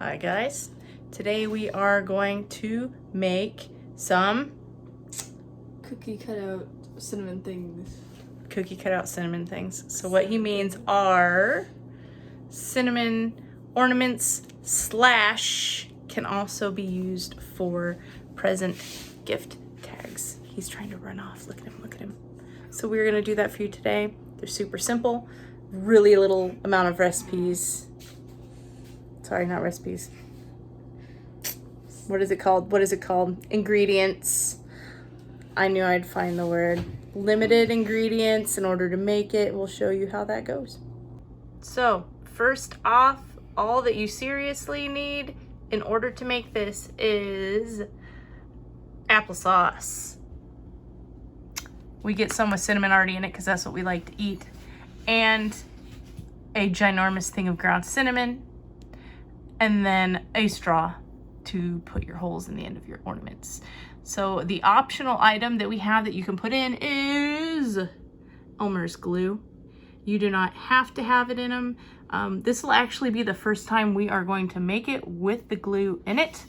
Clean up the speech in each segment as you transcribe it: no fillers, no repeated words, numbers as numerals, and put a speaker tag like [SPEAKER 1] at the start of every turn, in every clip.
[SPEAKER 1] Hi guys, today we are going to make some
[SPEAKER 2] cookie cutout cinnamon things.
[SPEAKER 1] So what he means are cinnamon ornaments slash can also be used for present gift tags. He's trying to run off. Look at him. So we're gonna do that for you today. They're super simple, really little amount of recipes. Sorry, not recipes. What is it called? Ingredients. I knew I'd find the word. Limited ingredients in order to make it. We'll show you how that goes. So, first off, all that you seriously need in order to make this is applesauce. We get some with cinnamon already in it because that's what we like to eat. And a ginormous thing of ground cinnamon. And then a straw to put your holes in the end of your ornaments. So the optional item that we have that you can put in is Elmer's glue. You do not have to have it in them. This will actually be the first time we are going to make it with the glue in it.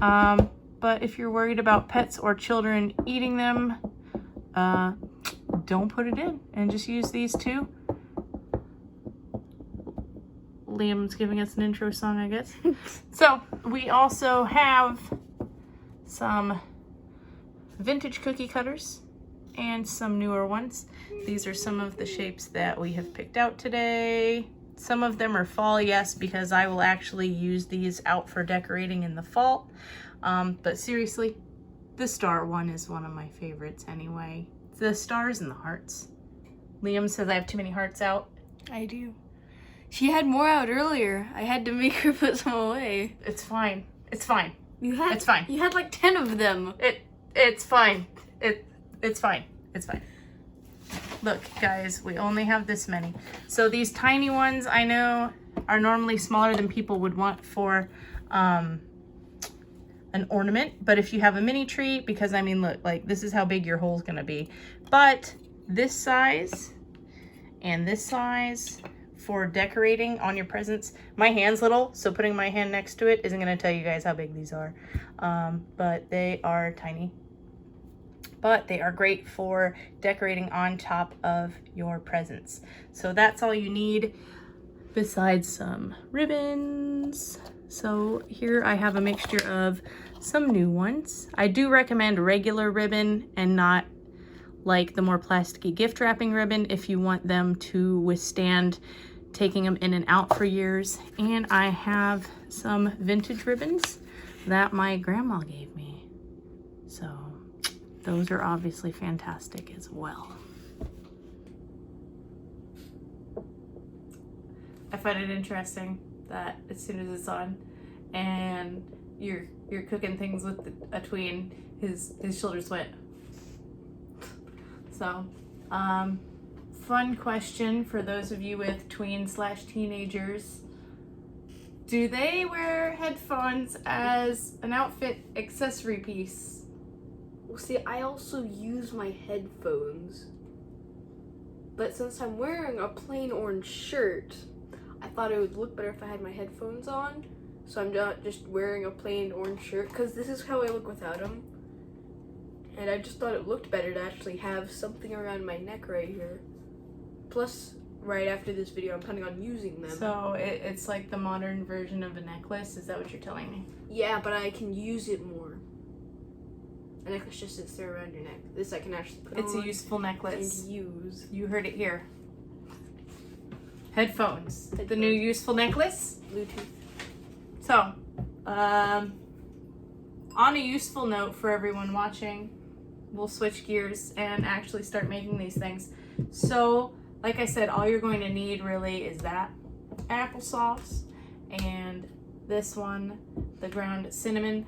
[SPEAKER 1] But if you're worried about pets or children eating them, don't put it in and just use these two. Liam's giving us an intro song, I guess. So we also have some vintage cookie cutters and some newer ones. These are some of the shapes that we have picked out today. Some of them are fall, yes, because I will actually use these out for decorating in the fall. But seriously, the star one is one of my favorites anyway. The stars and the hearts. Liam says I have too many hearts out.
[SPEAKER 2] I do. She had more out earlier. I had to make her put some away.
[SPEAKER 1] It's fine. It's fine.
[SPEAKER 2] It's fine. You had like 10 of them.
[SPEAKER 1] It's fine. It's fine. It's fine. Look, guys, we only have this many. So these tiny ones I know are normally smaller than people would want for an ornament. But if you have a mini tree, because I mean, look, like this is how big your hole's gonna be. But this size and this size for decorating on your presents. My hand's little, so putting my hand next to it isn't gonna tell you guys how big these are. But they are tiny. But they are great for decorating on top of your presents. So that's all you need besides some ribbons. So here I have a mixture of some new ones. I do recommend regular ribbon and not like the more plasticky gift wrapping ribbon if you want them to withstand taking them in and out for years. And I have some vintage ribbons that my grandma gave me. So those are obviously fantastic as well. I find it interesting that as soon as it's on and you're cooking things with a tween, his shoulders went. So, fun question for those of you with tween/teenagers. Do they wear headphones as an outfit accessory piece?
[SPEAKER 2] Well, see, I also use my headphones. But since I'm wearing a plain orange shirt, I thought it would look better if I had my headphones on. So I'm not just wearing a plain orange shirt, because this is how I look without them. And I just thought it looked better to actually have something around my neck right here. Plus, right after this video, I'm planning on using them.
[SPEAKER 1] So it's like the modern version of a necklace? Is that what you're telling me?
[SPEAKER 2] Yeah, but I can use it more. A necklace just sits there around your neck. This I can actually put on.
[SPEAKER 1] It's a useful necklace.
[SPEAKER 2] And use.
[SPEAKER 1] You heard it here. Headphones. The new useful necklace.
[SPEAKER 2] Bluetooth.
[SPEAKER 1] So, on a useful note for everyone watching, we'll switch gears and actually start making these things. So, like I said, all you're going to need really is that applesauce and this one, the ground cinnamon.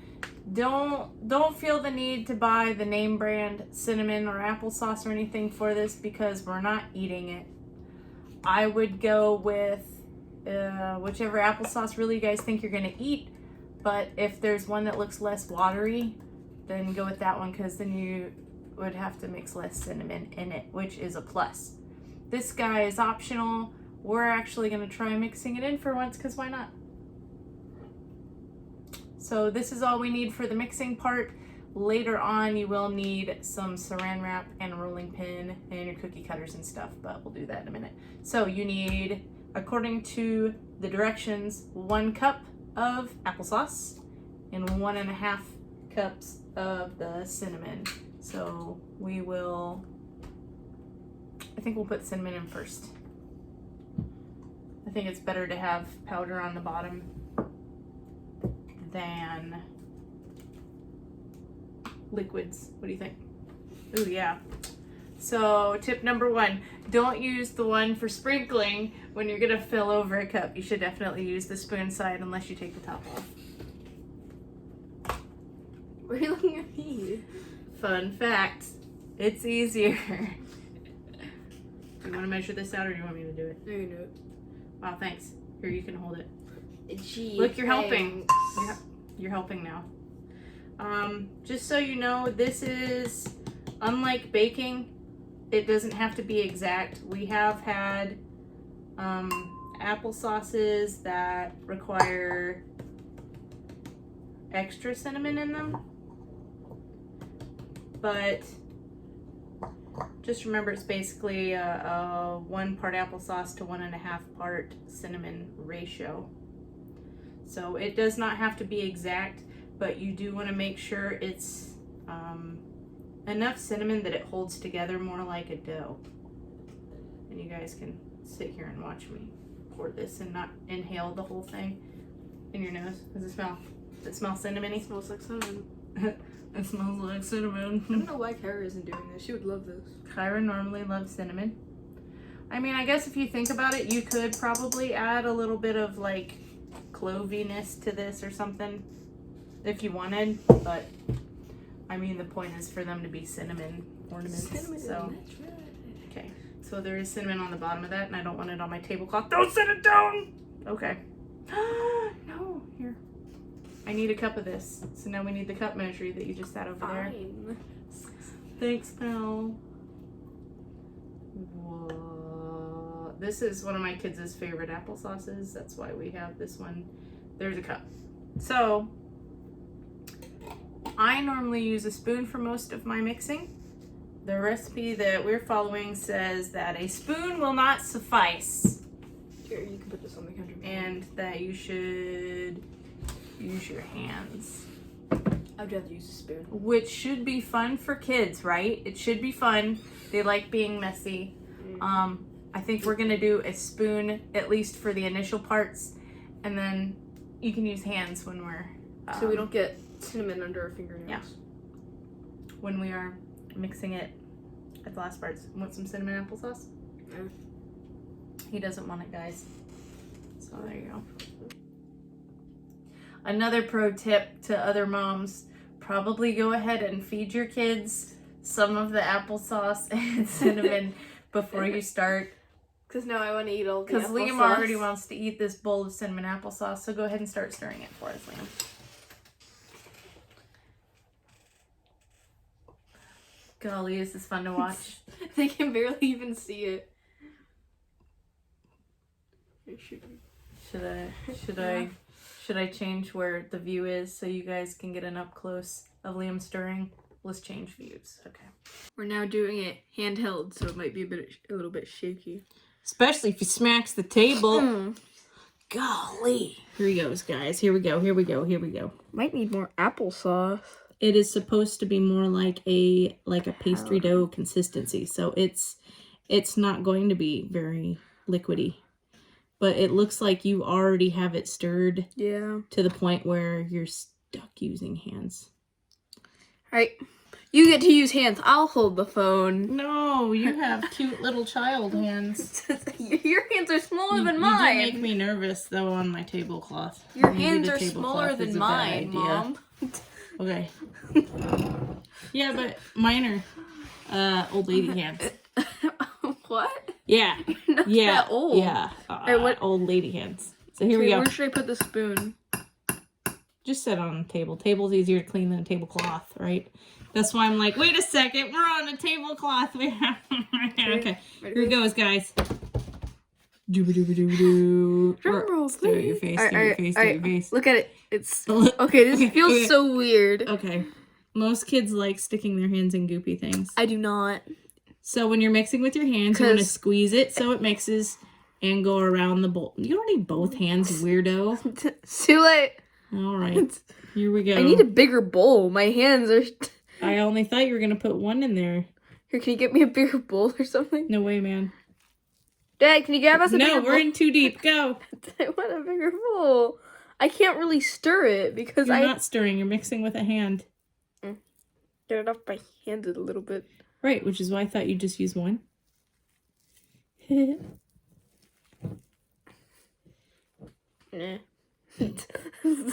[SPEAKER 1] Don't feel the need to buy the name brand cinnamon or applesauce or anything for this because we're not eating it. I would go with whichever applesauce really you guys think you're gonna eat, but if there's one that looks less watery, then go with that one because then you would have to mix less cinnamon in it, which is a plus. This guy is optional. We're actually gonna try mixing it in for once because why not? So this is all we need for the mixing part. Later on, you will need some saran wrap and a rolling pin and your cookie cutters and stuff, but we'll do that in a minute. So you need, according to the directions, 1 cup of applesauce and 1.5 cups of the cinnamon. So we will, I think we'll put cinnamon in first. I think it's better to have powder on the bottom than liquids. What do you think? Ooh, yeah. So tip number 1, don't use the one for sprinkling when you're gonna fill over a cup. You should definitely use the spoon side unless you take the top off.
[SPEAKER 2] Why are you looking at me?
[SPEAKER 1] Fun fact, it's easier. You wanna measure this out or do you want me to do it?
[SPEAKER 2] No, you do it.
[SPEAKER 1] Wow, thanks. Here, you can hold it.
[SPEAKER 2] Gee,
[SPEAKER 1] Look, you're helping.
[SPEAKER 2] thanks.
[SPEAKER 1] You're helping now. Just so you know, this is, unlike baking, it doesn't have to be exact. We have had applesauces that require extra cinnamon in them, but just remember it's basically a 1 part applesauce to 1.5 part cinnamon ratio. So it does not have to be exact, but you do want to make sure it's enough cinnamon that it holds together more like a dough. And you guys can sit here and watch me pour this and not inhale the whole thing in your nose. Does it smell? Does it smell cinnamony?
[SPEAKER 2] It smells like cinnamon.
[SPEAKER 1] It smells like cinnamon.
[SPEAKER 2] I don't know why Kyra isn't doing this. She would love this.
[SPEAKER 1] Kyra normally loves cinnamon. I mean, I guess if you think about it, you could probably add a little bit of like cloviness to this or something if you wanted, but I mean the point is for them to be cinnamon ornaments.
[SPEAKER 2] Cinnamon,
[SPEAKER 1] so
[SPEAKER 2] that's right.
[SPEAKER 1] okay, so there is cinnamon on the bottom of that and I don't want it on my tablecloth. Don't set it down. Okay. No, here, I need a cup of this, so now we need the cup measure that you just sat over there.
[SPEAKER 2] Fine.
[SPEAKER 1] Thanks, pal. Whoa. This is one of my kids' favorite applesauces. That's why we have this one. There's a cup. So, I normally use a spoon for most of my mixing. The recipe that we're following says that a spoon will not suffice.
[SPEAKER 2] Here, you can put this on the counter.
[SPEAKER 1] And that you should use your hands.
[SPEAKER 2] I'd rather use a spoon.
[SPEAKER 1] Which should be fun for kids, right? It should be fun. They like being messy. I think we're gonna do a spoon, at least for the initial parts, and then you can use hands when we're...
[SPEAKER 2] so we don't get cinnamon under our fingernails.
[SPEAKER 1] Yeah. When we are mixing it at the last parts. Want some cinnamon applesauce?
[SPEAKER 2] Yeah.
[SPEAKER 1] He doesn't want it, guys. So there you go. Another pro tip to other moms, probably go ahead and feed your kids some of the applesauce and cinnamon before you start.
[SPEAKER 2] Because now I want to eat all the
[SPEAKER 1] Because
[SPEAKER 2] applesauce.
[SPEAKER 1] Liam already wants to eat this bowl of cinnamon applesauce, so go ahead and start stirring it for us, Liam. Golly, this is fun to watch.
[SPEAKER 2] They can barely even see it.
[SPEAKER 1] Should I change where the view is so you guys can get an up close of Liam stirring? Let's change views. Okay.
[SPEAKER 2] We're now doing it handheld, so it might be a little bit shaky.
[SPEAKER 1] Especially if he smacks the table. Golly. Here he goes, guys. Here we go. Here we go. Here we go.
[SPEAKER 2] Might need more applesauce.
[SPEAKER 1] It is supposed to be more like a pastry dough consistency. So it's not going to be very liquidy. But it looks like you already have it stirred.
[SPEAKER 2] Yeah.
[SPEAKER 1] To the point where you're stuck using hands.
[SPEAKER 2] Alright. You get to use hands. I'll hold the phone.
[SPEAKER 1] No, you have cute little child hands.
[SPEAKER 2] Your hands are smaller than mine.
[SPEAKER 1] You do make me nervous, though, on my tablecloth.
[SPEAKER 2] Your
[SPEAKER 1] Maybe
[SPEAKER 2] hands
[SPEAKER 1] the
[SPEAKER 2] are
[SPEAKER 1] tablecloth
[SPEAKER 2] smaller
[SPEAKER 1] is
[SPEAKER 2] than
[SPEAKER 1] a bad
[SPEAKER 2] mine,
[SPEAKER 1] idea.
[SPEAKER 2] Mom.
[SPEAKER 1] Okay. Yeah, but mine are old lady hands.
[SPEAKER 2] What?
[SPEAKER 1] Yeah.
[SPEAKER 2] Not that old.
[SPEAKER 1] Yeah.
[SPEAKER 2] Alright, what?
[SPEAKER 1] Old lady hands. So here we go.
[SPEAKER 2] Where should I put the spoon?
[SPEAKER 1] Just set it on the table. Table's easier to clean than a tablecloth, right? That's why I'm like, wait a second, we're on a tablecloth. Okay, here it goes, guys. Doo-ba-doo-ba-doo-ba-doo.
[SPEAKER 2] Drum roll,
[SPEAKER 1] Stare at your face,
[SPEAKER 2] please.
[SPEAKER 1] stare at your face, stare at your face.
[SPEAKER 2] Look at it. It's okay. This feels
[SPEAKER 1] okay.
[SPEAKER 2] so weird.
[SPEAKER 1] Okay. Most kids like sticking their hands in goopy things.
[SPEAKER 2] I do not.
[SPEAKER 1] So when you're mixing with your hands, you want to squeeze it so it mixes and go around the bowl. You don't need both hands, weirdo.
[SPEAKER 2] Too late.
[SPEAKER 1] All right. Here we go.
[SPEAKER 2] I need a bigger bowl. My hands are...
[SPEAKER 1] I only thought you were going to put one in there.
[SPEAKER 2] Here, can you get me a bigger bowl or something?
[SPEAKER 1] No way, man.
[SPEAKER 2] Dad, can you grab us a bigger bowl?
[SPEAKER 1] No, we're in too deep. Go.
[SPEAKER 2] I want a bigger bowl. I can't really stir it because
[SPEAKER 1] You're not stirring. You're mixing with a hand.
[SPEAKER 2] Get it off my hand a little bit.
[SPEAKER 1] Right, which is why I thought you'd just use one.
[SPEAKER 2] Nah.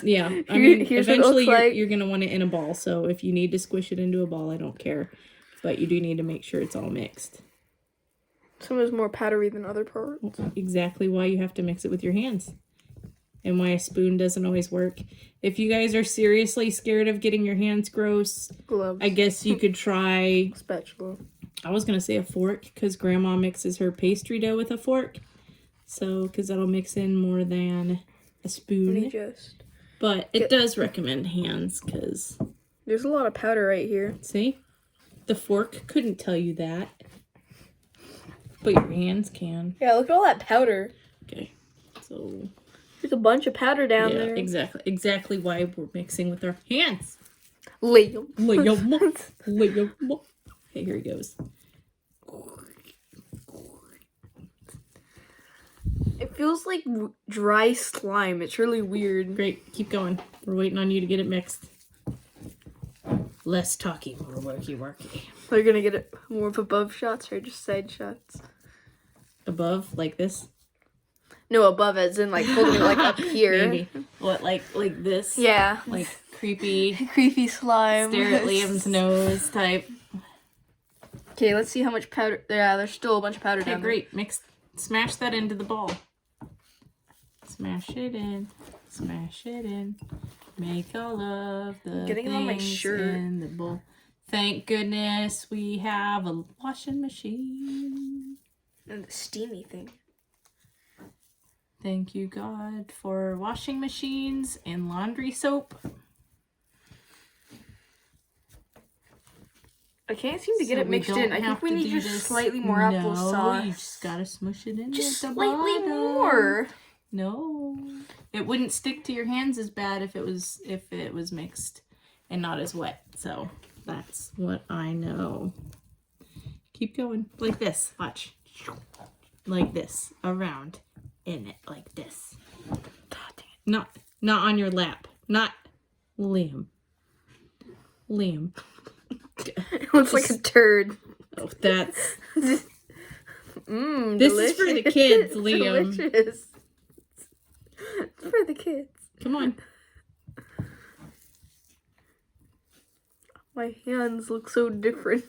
[SPEAKER 1] Yeah, I mean, eventually
[SPEAKER 2] like.
[SPEAKER 1] you're going to want it in a ball, so if you need to squish it into a ball, I don't care. But you do need to make sure it's all mixed.
[SPEAKER 2] Some is more powdery than other parts.
[SPEAKER 1] Exactly why you have to mix it with your hands. And why a spoon doesn't always work. If you guys are seriously scared of getting your hands gross,
[SPEAKER 2] gloves.
[SPEAKER 1] I guess you could try...
[SPEAKER 2] spatula.
[SPEAKER 1] I was going to say a fork, because Grandma mixes her pastry dough with a fork. So, because that'll mix in more than a spoon. But it does recommend hands, because...
[SPEAKER 2] There's a lot of powder right here.
[SPEAKER 1] See? The fork couldn't tell you that. But your hands can.
[SPEAKER 2] Yeah, look at all that powder.
[SPEAKER 1] Okay, so...
[SPEAKER 2] There's a bunch of powder down there.
[SPEAKER 1] Exactly. Exactly why we're mixing with our hands.
[SPEAKER 2] Liam.
[SPEAKER 1] Okay, here he goes.
[SPEAKER 2] It feels like dry slime. It's really weird.
[SPEAKER 1] Great, keep going. We're waiting on you to get it mixed. Less talky, more worky.
[SPEAKER 2] Are you gonna get it more of above shots or just side shots?
[SPEAKER 1] Above, like this?
[SPEAKER 2] No, above as in like holding it like up here.
[SPEAKER 1] Maybe. What, like this?
[SPEAKER 2] Yeah.
[SPEAKER 1] Like creepy.
[SPEAKER 2] Creepy slime.
[SPEAKER 1] Stare at Liam's nose type.
[SPEAKER 2] Okay, let's see how much powder. Yeah, there's still a bunch of powder down there.
[SPEAKER 1] Okay, great. Smash that into the ball. Smash it in. Smash it in. Make all of the
[SPEAKER 2] Getting it on my shirt.
[SPEAKER 1] In the bowl. Thank goodness we have a washing machine.
[SPEAKER 2] And the steamy thing.
[SPEAKER 1] Thank you, God, for washing machines and laundry soap.
[SPEAKER 2] I can't seem to get it mixed in. I think we need just slightly more applesauce.
[SPEAKER 1] You just gotta smush it in.
[SPEAKER 2] Just slightly more.
[SPEAKER 1] No, it wouldn't stick to your hands as bad if it was mixed and not as wet. So that's what I know. Keep going like this. Watch, like this, around in it like this. Not on your lap. Not Liam.
[SPEAKER 2] It looks like a turd.
[SPEAKER 1] Oh, that's...
[SPEAKER 2] This
[SPEAKER 1] is for the kids, Liam.
[SPEAKER 2] Delicious. It's for the kids.
[SPEAKER 1] Come on.
[SPEAKER 2] My hands look so different.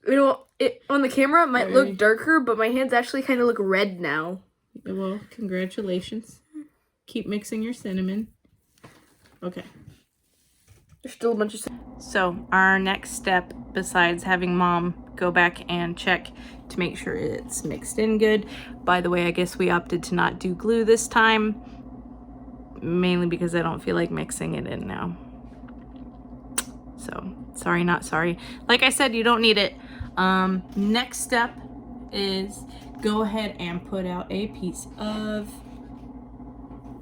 [SPEAKER 2] You know, on the camera it might look darker, but my hands actually kind of look red now.
[SPEAKER 1] Well, congratulations. Keep mixing your cinnamon. Okay.
[SPEAKER 2] There's still a bunch of...
[SPEAKER 1] So, our next step, besides having Mom go back and check to make sure it's mixed in good. By the way, I guess we opted to not do glue this time. Mainly because I don't feel like mixing it in now. So, sorry, not sorry. Like I said, you don't need it. Next step is go ahead and put out a piece of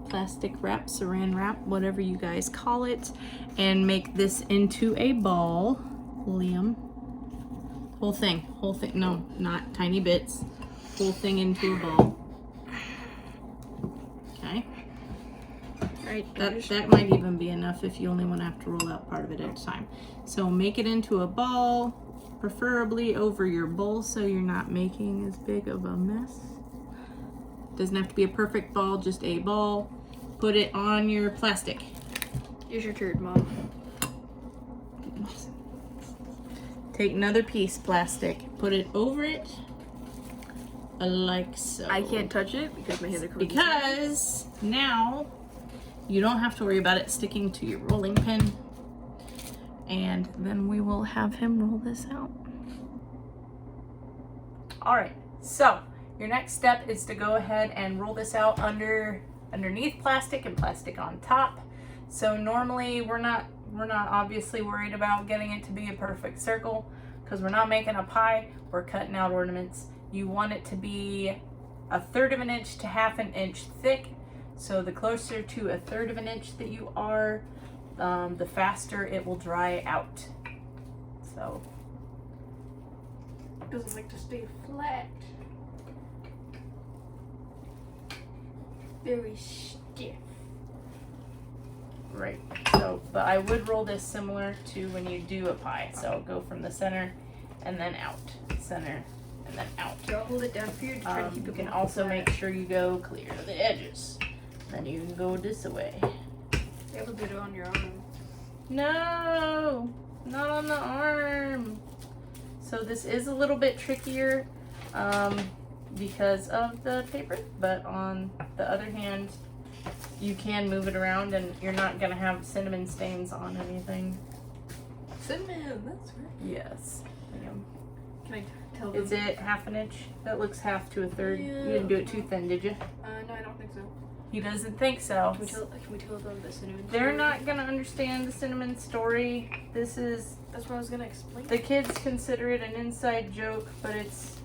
[SPEAKER 1] plastic wrap, saran wrap, whatever you guys call it, and make this into a ball. Liam, whole thing, no, not tiny bits, whole thing into a ball. Okay. Right, that might even be enough if you only want to have to roll out part of it at a time. So make it into a ball, preferably over your bowl so you're not making as big of a mess. Doesn't have to be a perfect ball, just a ball. Put it on your plastic.
[SPEAKER 2] Here's your turd, Mom.
[SPEAKER 1] Take another piece, plastic. Put it over it, like so.
[SPEAKER 2] I can't touch it because my hands are covered.
[SPEAKER 1] Because now you don't have to worry about it sticking to your rolling pin. And then we will have him roll this out. All right, so Your next step is to go ahead and roll this out underneath plastic and plastic on top. So normally we're not obviously worried about getting it to be a perfect circle because we're not making a pie, we're cutting out ornaments. You want it to be 1/3 of an inch to 1/2 inch thick. So the closer to 1/3 of an inch that you are, the faster it will dry out. So
[SPEAKER 2] it doesn't like to stay flat. Very stiff.
[SPEAKER 1] Right, so, but I would roll this similar to when you do a pie. So go from the center and then out, center and then out.
[SPEAKER 2] So I'll hold it down for you to try to keep it.
[SPEAKER 1] You can also make sure you go clear to the edges. Then you can go this way.
[SPEAKER 2] You have a bit on your arm.
[SPEAKER 1] No, not on the arm. So this is a little bit trickier because of the paper, but on the other hand, you can move it around and you're not gonna have cinnamon stains on anything.
[SPEAKER 2] Cinnamon, that's right.
[SPEAKER 1] Yes.
[SPEAKER 2] Can I tell them?
[SPEAKER 1] Is it 1/2 inch? That looks 1/2 to 1/3.
[SPEAKER 2] Yeah.
[SPEAKER 1] You didn't do it too thin, did you?
[SPEAKER 2] No, I don't think so.
[SPEAKER 1] He doesn't think so.
[SPEAKER 2] Can we tell them the cinnamon
[SPEAKER 1] They're
[SPEAKER 2] story?
[SPEAKER 1] not gonna understand the cinnamon story. This is,
[SPEAKER 2] That's what I was gonna explain.
[SPEAKER 1] the kids consider it an inside joke, but it's,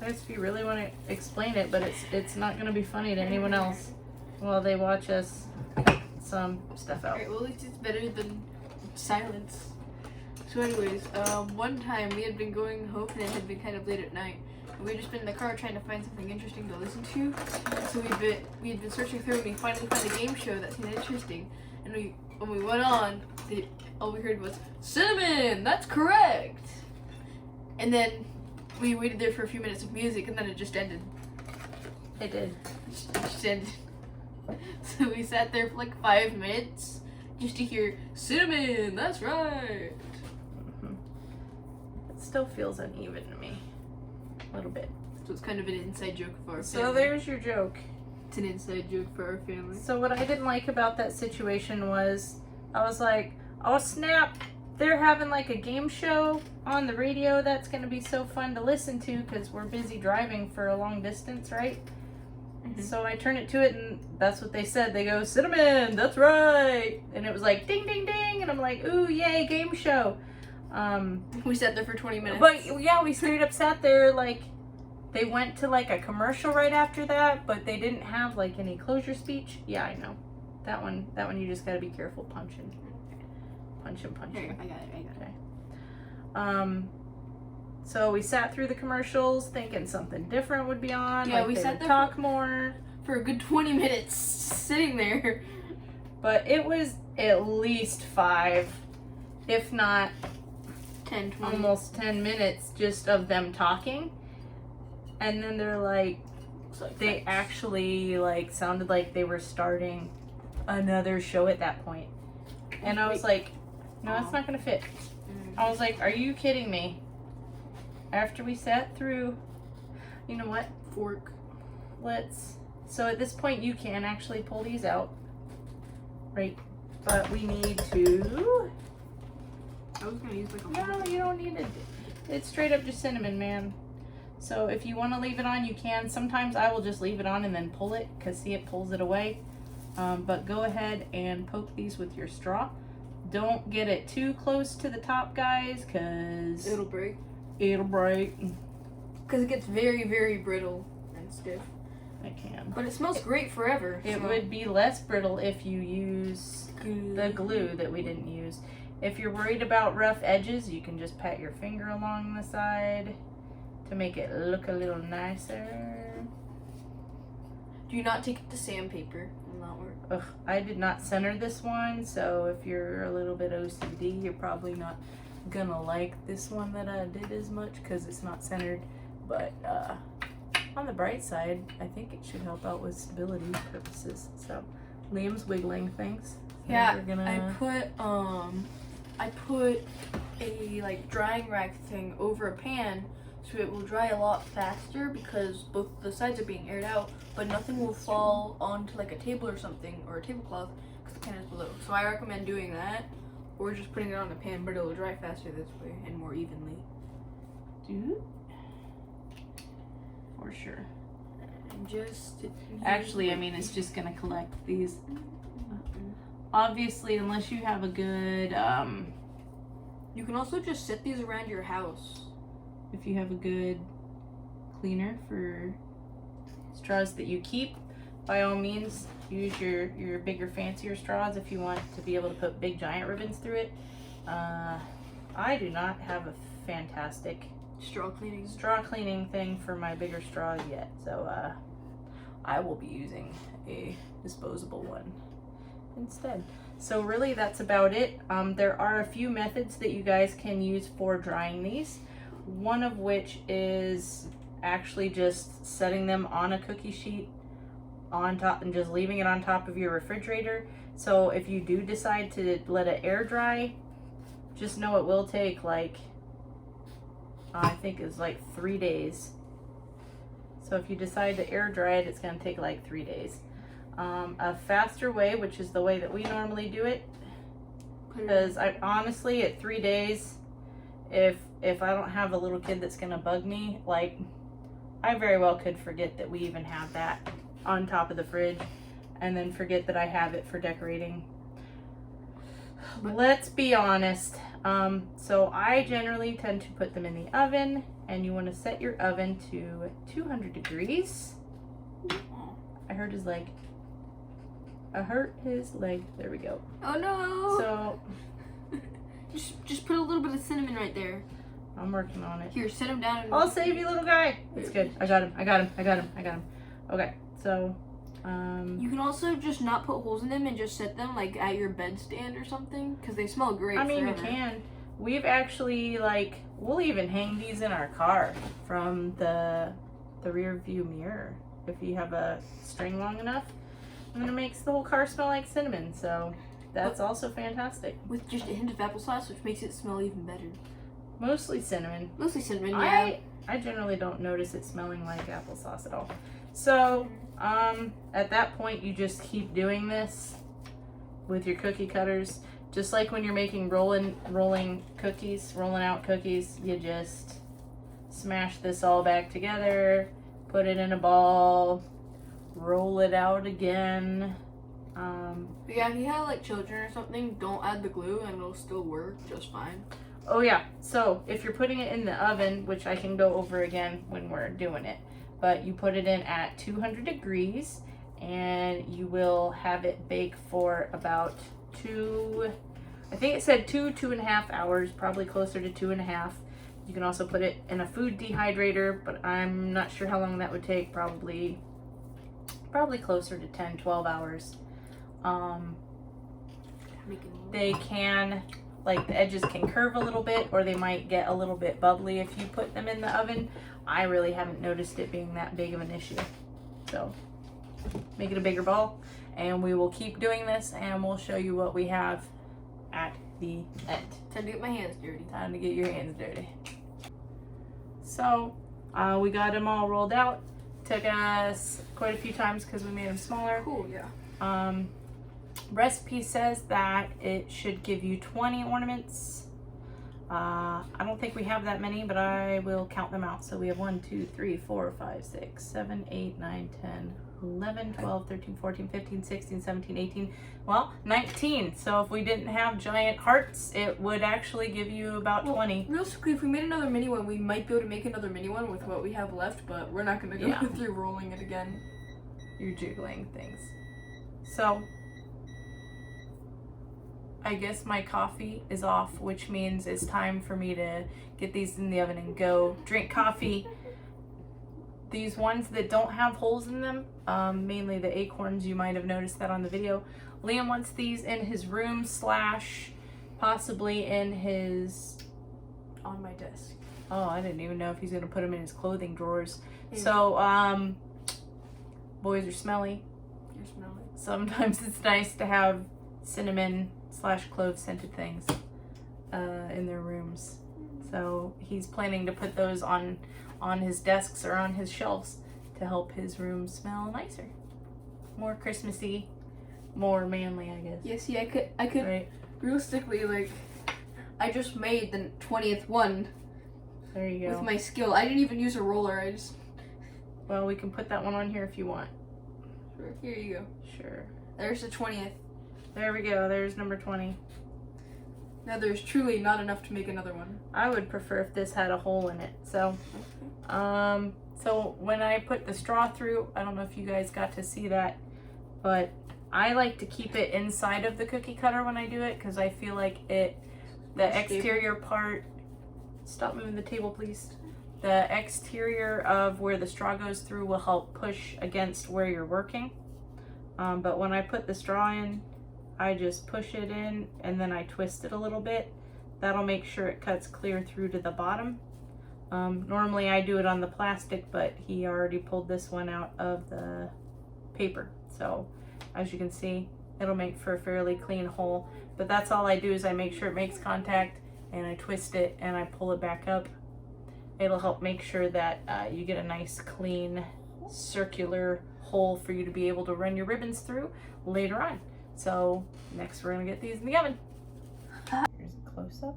[SPEAKER 1] I guess if you really want to explain it, but it's not gonna be funny to anyone else while they watch us cut some stuff out.
[SPEAKER 2] Alright, well at least it's better than silence. So anyways, one time we had been going home and it had been kind of late at night. And we had just been in the car trying to find something interesting to listen to. So we had been searching through and we finally found a game show that seemed interesting. And when we went on, all we heard was, "Cinnamon, that's correct!" And then we waited there for a few minutes of music and then it just ended.
[SPEAKER 1] It did.
[SPEAKER 2] It just ended. So we sat there for like 5 minutes just to hear, "Cinnamon, that's right!"
[SPEAKER 1] It still feels uneven to me. A little bit.
[SPEAKER 2] So it's kind of an inside joke for our family.
[SPEAKER 1] So there's your joke.
[SPEAKER 2] It's an inside joke for our family.
[SPEAKER 1] So what I didn't like about that situation was, I was like, oh snap, they're having like a game show on the radio that's going to be so fun to listen to because we're busy driving for a long distance, right?
[SPEAKER 2] Mm-hmm.
[SPEAKER 1] So I turn it to it and that's what they said. They go, "Cinnamon, that's right." And it was like ding ding ding and I'm like, ooh yay, game show.
[SPEAKER 2] We sat there for 20 minutes.
[SPEAKER 1] But yeah, we straight up sat there like they went to like a commercial right after that, but they didn't have like any closure speech. Yeah, I know. That one you just gotta be careful punching. Punching.
[SPEAKER 2] Here, I got it.
[SPEAKER 1] So we sat through the commercials thinking something different would be on.
[SPEAKER 2] Yeah,
[SPEAKER 1] like
[SPEAKER 2] we
[SPEAKER 1] they
[SPEAKER 2] sat
[SPEAKER 1] would
[SPEAKER 2] there
[SPEAKER 1] talk more.
[SPEAKER 2] For a good 20 minutes sitting there.
[SPEAKER 1] But it was at least 5, if not
[SPEAKER 2] 10, 20.
[SPEAKER 1] almost 10 minutes just of them talking. And then they're like, they actually like sounded like they were starting another show at that point. And I was like, no, that's not gonna fit. I was like, are you kidding me? After we sat through, you know what?
[SPEAKER 2] Fork.
[SPEAKER 1] So at this point you can actually pull these out. Right? But we need to,
[SPEAKER 2] I was gonna use like a
[SPEAKER 1] no, you don't need it. It's straight up just cinnamon, man. So if you want to leave it on, you can. Sometimes I will just leave it on and then pull it, because see, it pulls it away. But go ahead and poke these with your straw. Don't get it too close to the top, guys, because
[SPEAKER 2] It'll break.
[SPEAKER 1] It'll break.
[SPEAKER 2] Because it gets very, very brittle and stiff.
[SPEAKER 1] I can.
[SPEAKER 2] But it smells great forever.
[SPEAKER 1] It
[SPEAKER 2] so.
[SPEAKER 1] would be less brittle if you use the glue that we didn't use. If you're worried about rough edges, you can just pat your finger along the side to make it look a little nicer.
[SPEAKER 2] Do not take it to sandpaper. Will not work.
[SPEAKER 1] Ugh, I did not center this one, so if you're a little bit OCD, you're probably not gonna like this one that I did as much because it's not centered. But on the bright side, I think it should help out with stability purposes. So Liam's wiggling things. So
[SPEAKER 2] Yeah,
[SPEAKER 1] we're gonna...
[SPEAKER 2] I put a like drying rack thing over a pan so it will dry a lot faster because both the sides are being aired out, but nothing will fall onto like a table or something or a tablecloth because the pan is below. So I recommend doing that or just putting it on the pan, but it'll dry faster this way and more evenly.
[SPEAKER 1] Dude. for sure.
[SPEAKER 2] And just
[SPEAKER 1] Actually, I mean, it's just gonna collect these. Obviously, unless you have a good,
[SPEAKER 2] you can also just set these around your house.
[SPEAKER 1] if you have a good cleaner for straws that you keep, by all means, use your bigger, fancier straws if you want to be able to put big, giant ribbons through it. I do not have a fantastic
[SPEAKER 2] Straw cleaning
[SPEAKER 1] thing for my bigger straws yet, so I will be using a disposable one instead. So really that's about it. There are a few methods that you guys can use for drying these, one of which is actually just setting them on a cookie sheet on top and just leaving it on top of your refrigerator. So if you do decide to let it air dry, just know it will take like, I think it's like 3 days. So if you decide to air dry it, it's going to take like 3 days. A faster way, which is the way that we normally do it, because I honestly, at 3 days, if I don't have a little kid that's going to bug me, like, I very well could forget that we even have that on top of the fridge, and then forget that I have it for decorating. But let's be honest. So I generally tend to put them in the oven, and you want to set your oven to 200 degrees. I hurt his leg. There we go.
[SPEAKER 2] Oh no!
[SPEAKER 1] So
[SPEAKER 2] just put a little bit of cinnamon right there.
[SPEAKER 1] I'm working on it.
[SPEAKER 2] Here, sit him down. And
[SPEAKER 1] I'll save you, little guy. It's good. I got him. Okay, so
[SPEAKER 2] you can also just not put holes in them and just set them like at your bedstand or something, because they smell great.
[SPEAKER 1] I mean,
[SPEAKER 2] forever.
[SPEAKER 1] you can. We've actually, like, we'll even hang these in our car from the rear view mirror if you have a string long enough, and then it makes the whole car smell like cinnamon. So that's also fantastic.
[SPEAKER 2] With just a hint of applesauce, which makes it smell even better.
[SPEAKER 1] Mostly cinnamon.
[SPEAKER 2] Mostly cinnamon, yeah.
[SPEAKER 1] I generally don't notice it smelling like applesauce at all. So at that point, you just keep doing this with your cookie cutters. Just like when you're making rolling out cookies, you just smash this all back together, put it in a ball, roll it out again.
[SPEAKER 2] Yeah, if you have like children or something, don't add the glue and it'll still work just fine.
[SPEAKER 1] Oh yeah, so if you're putting it in the oven, which I can go over again when we're doing it, but you put it in at 200 degrees and you will have it bake for about I think it said 2.5 hours, probably closer to 2.5. You can also put it in a food dehydrator, but I'm not sure how long that would take, probably closer to 10-12 hours. They can, like, the edges can curve a little bit, or they might get a little bit bubbly if you put them in the oven. I really haven't noticed it being that big of an issue. So make it a bigger ball, and we will keep doing this, and we'll show you what we have at the end.
[SPEAKER 2] Time to get my hands dirty.
[SPEAKER 1] Time to get your hands dirty. So we got them all rolled out. Took us quite a few times because we made them smaller.
[SPEAKER 2] Cool, yeah.
[SPEAKER 1] Recipe says that it should give you 20 ornaments. I don't think we have that many, but I will count them out. So we have 1, 2, 3, 4, 5, 6, 7, 8, 9, 10, 11, 12, 13, 14, 15, 16, 17, 18, well, 19. So if we didn't have giant hearts, it would actually give you about 20.
[SPEAKER 2] Real quickly, if we made another mini one, we might be able to make another mini one with what we have left, but we're not going to go through rolling it again.
[SPEAKER 1] You're jiggling things. So I guess my coffee is off, which means it's time for me to get these in the oven and go drink coffee. These ones that don't have holes in them, mainly the acorns, you might have noticed that on the video. Liam wants these in his room / possibly in his,
[SPEAKER 2] On my desk.
[SPEAKER 1] oh, I didn't even know if he's gonna put them in his clothing drawers. Yeah. So, boys are smelly.
[SPEAKER 2] You're smelly.
[SPEAKER 1] Sometimes it's nice to have cinnamon / clove scented things in their rooms. So he's planning to put those on his desks or on his shelves to help his room smell nicer, more Christmassy, more manly, I guess.
[SPEAKER 2] Yeah, see, I could
[SPEAKER 1] right.
[SPEAKER 2] Realistically, like, I just made the 20th one.
[SPEAKER 1] There you go.
[SPEAKER 2] With my skill. I didn't even use a roller.
[SPEAKER 1] Well, we can put that one on here if you want.
[SPEAKER 2] Sure, here you go.
[SPEAKER 1] Sure.
[SPEAKER 2] There's the 20th.
[SPEAKER 1] There we go. There's number 20.
[SPEAKER 2] Now there's truly not enough to make another one.
[SPEAKER 1] I would prefer if this had a hole in it. So, so when I put the straw through, I don't know if you guys got to see that, but I like to keep it inside of the cookie cutter when I do it because I feel like the exterior part, stop moving the table please. The exterior of where the straw goes through will help push against where you're working. But when I put the straw in, I just push it in and then I twist it a little bit. That'll make sure it cuts clear through to the bottom. Normally I do it on the plastic, but he already pulled this one out of the paper. So as you can see, it'll make for a fairly clean hole. But that's all I do is I make sure it makes contact and I twist it and I pull it back up. It'll help make sure that you get a nice clean circular hole for you to be able to run your ribbons through later on. So next we're gonna get these in the oven. Here's a close-up.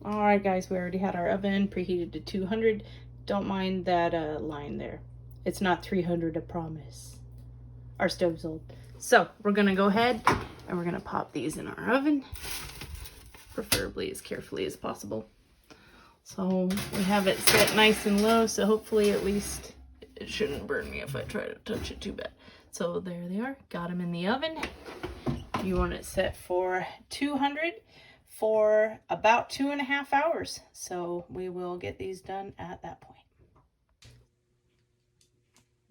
[SPEAKER 1] All right guys, we already had our oven preheated to 200. Don't mind that line there. It's not 300, I promise. Our stove's old. So we're gonna go ahead and we're gonna pop these in our oven, preferably as carefully as possible. So we have it set nice and low, so hopefully at least it shouldn't burn me if I try to touch it too bad. So there they are, got them in the oven. You want it set for 200 for about 2.5 hours. So we will get these done at that point.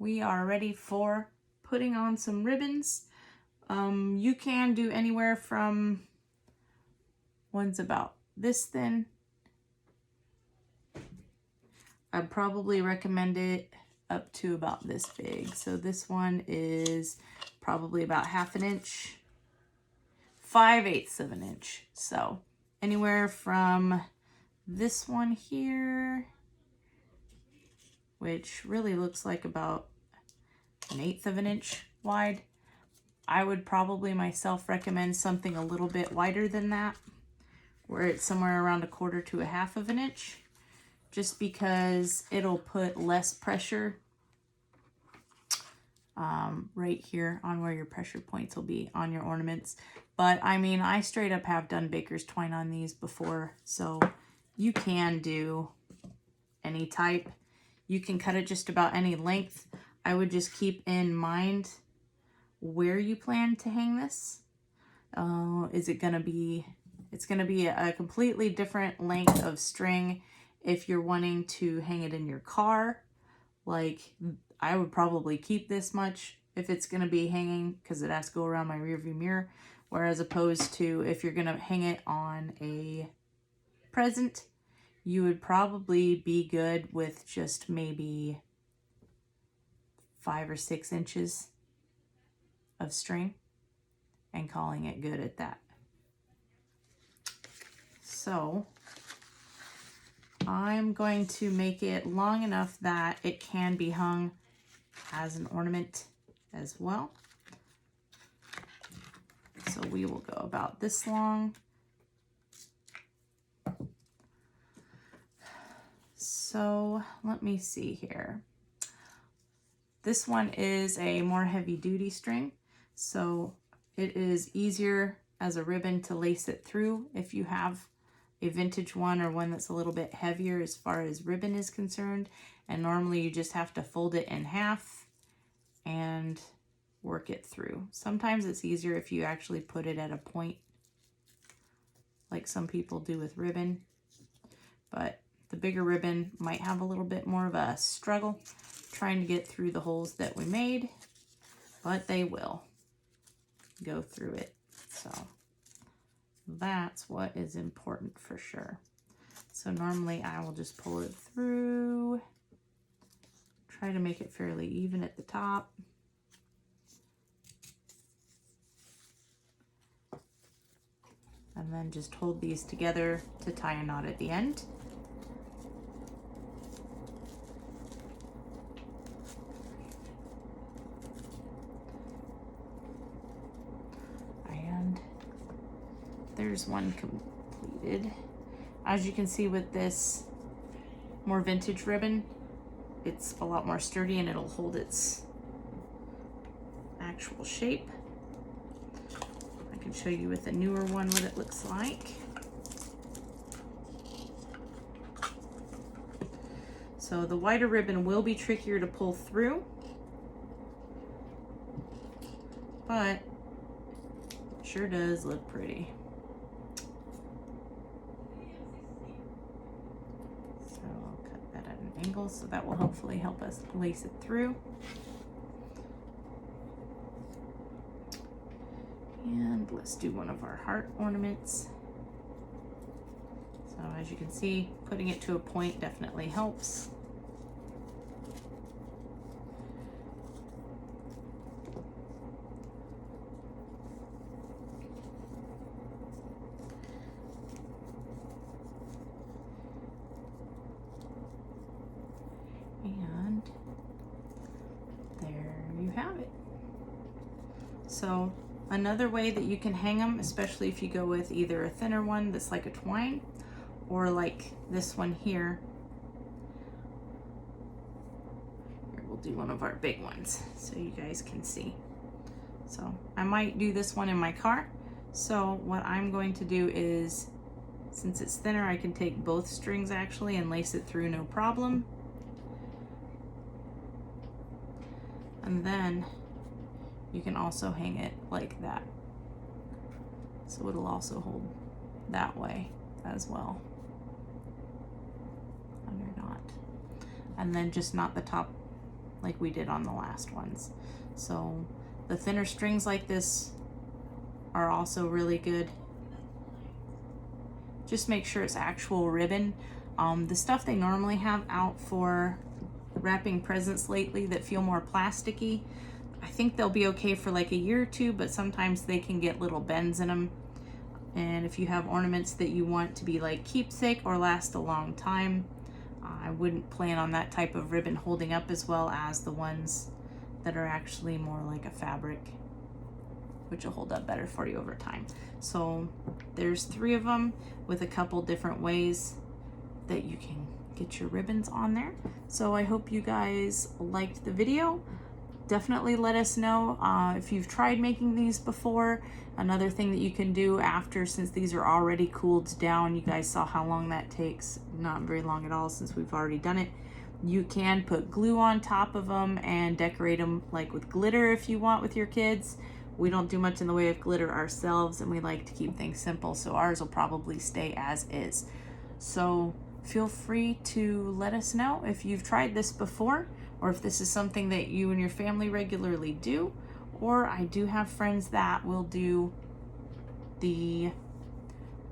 [SPEAKER 1] We are ready for putting on some ribbons. You can do anywhere from, one's about this thin. I'd probably recommend it up to about this big. So this one is probably about 1/2 inch, 5/8 of an inch. So anywhere from this one here, which really looks like about 1/8 of an inch wide. I would probably myself recommend something a little bit wider than that, where it's somewhere around 1/4 to 1/2 of an inch. Just because it'll put less pressure right here on where your pressure points will be on your ornaments. But I mean, I straight up have done baker's twine on these before, so you can do any type. You can cut it just about any length. I would just keep in mind where you plan to hang this. Is it gonna be, it's gonna be a completely different length of string if you're wanting to hang it in your car. Like, I would probably keep this much if it's going to be hanging, because it has to go around my rearview mirror. Whereas opposed to if you're going to hang it on a present, you would probably be good with just maybe 5 or 6 inches of string and calling it good at that. So I'm going to make it long enough that it can be hung as an ornament as well. So we will go about this long. So let me see here. This one is a more heavy duty string, so it is easier as a ribbon to lace it through if you have a vintage one or one that's a little bit heavier as far as ribbon is concerned. And normally you just have to fold it in half and work it through. Sometimes it's easier if you actually put it at a point, like some people do with ribbon, but the bigger ribbon might have a little bit more of a struggle trying to get through the holes that we made, but they will go through it. So that's what is important for sure. So normally I will just pull it through, try to make it fairly even at the top. And then just hold these together to tie a knot at the end. And there's one completed. As you can see with this more vintage ribbon, it's a lot more sturdy and it'll hold its actual shape. I can show you with a newer one what it looks like. So the wider ribbon will be trickier to pull through, but it sure does look pretty. So I'll cut that at an angle so that will hopefully help us lace it through. And let's do one of our heart ornaments. So as you can see, putting it to a point definitely helps. And there you have it. So another way that you can hang them, especially if you go with either a thinner one that's like a twine or like this one here. Here, we'll do one of our big ones so you guys can see. So I might do this one in my car. So what I'm going to do is, since it's thinner, I can take both strings actually and lace it through no problem. And then you can also hang it like that. So it'll also hold that way as well. Under knot. And then just knot the top like we did on the last ones. So the thinner strings like this are also really good. Just make sure it's actual ribbon. The stuff they normally have out for wrapping presents lately that feel more plasticky, I think they'll be okay for like a year or two, but sometimes they can get little bends in them. And if you have ornaments that you want to be like keepsake or last a long time, I wouldn't plan on that type of ribbon holding up as well as the ones that are actually more like a fabric, which will hold up better for you over time. So there's 3 of them with a couple different ways that you can get your ribbons on there. So I hope you guys liked the video. Definitely let us know if you've tried making these before. Another thing that you can do after, since these are already cooled down, you guys saw how long that takes. Not very long at all since we've already done it. You can put glue on top of them and decorate them like with glitter if you want with your kids. We don't do much in the way of glitter ourselves, and we like to keep things simple, so ours will probably stay as is. So feel free to let us know if you've tried this before, or if this is something that you and your family regularly do. Or I do have friends that will do the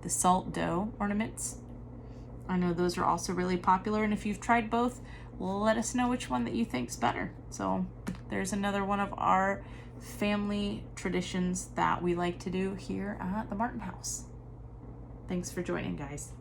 [SPEAKER 1] salt dough ornaments. I know those are also really popular, and if you've tried both, let us know which one that you think's better. So there's another one of our family traditions that we like to do here at the Martin house. Thanks for joining, guys.